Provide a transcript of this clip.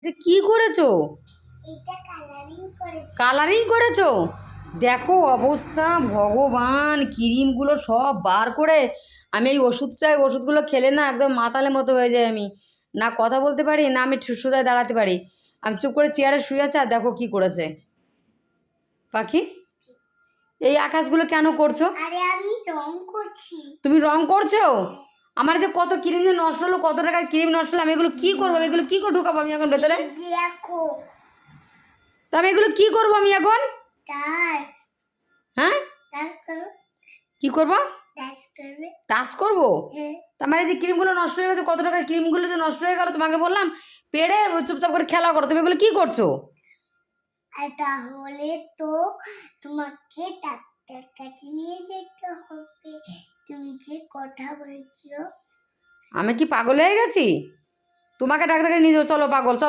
এটা কি করেছো? এটা কালারিং করেছি। কালারিং করেছো? দেখো অবস্থা, ভগবান, ক্রিমগুলো সব বার করে আমি এই ওষুধগুলো খেলে না একদম মাতালে মতো হয়ে যায়। আমি না কথা বলতে পারি, না আমি সোজায় দাঁড়াতে পারি। আমি চুপ করে চেয়ারে শুয়ে আছি, আর দেখো কি করেছে পাখি। এই আকাশগুলো কেন করছো? আরে আমি রং করছি। তুমি রং করছো? আমার যে কত ক্রিম যে নষ্ট হলো, কত টাকার ক্রিম নষ্ট হলো, আমি এগুলো কি করবো? আমি এগুলো কি করে ঢুকাবো আমি এখন ভেতরে? দেখো তো আমি এগুলো কি করবো আমি এখন? টাচ হ্যাঁ, টাচ করো, কি করবো? টাচ করবে। টাচ করবো? হ্যাঁ। তো আমার এই যে ক্রিমগুলো নষ্ট হয়ে গেছে, কত টাকার ক্রিমগুলো যে নষ্ট হয়ে গেল, তোমাকে বললাম পেড়ে চুপচাপ করে খেলা করো। তুমি এগুলো কি করছো? আর তাহলে তো তোমাকে ডাক্তার কাছে নিয়ে যেতে হবে। তুমি যে কথা বলছো। আমি কি পাগল হয়ে গেছি? তোমাকে ডাক্তারকে নিয়ে যাবো, চলো পাগল চলো।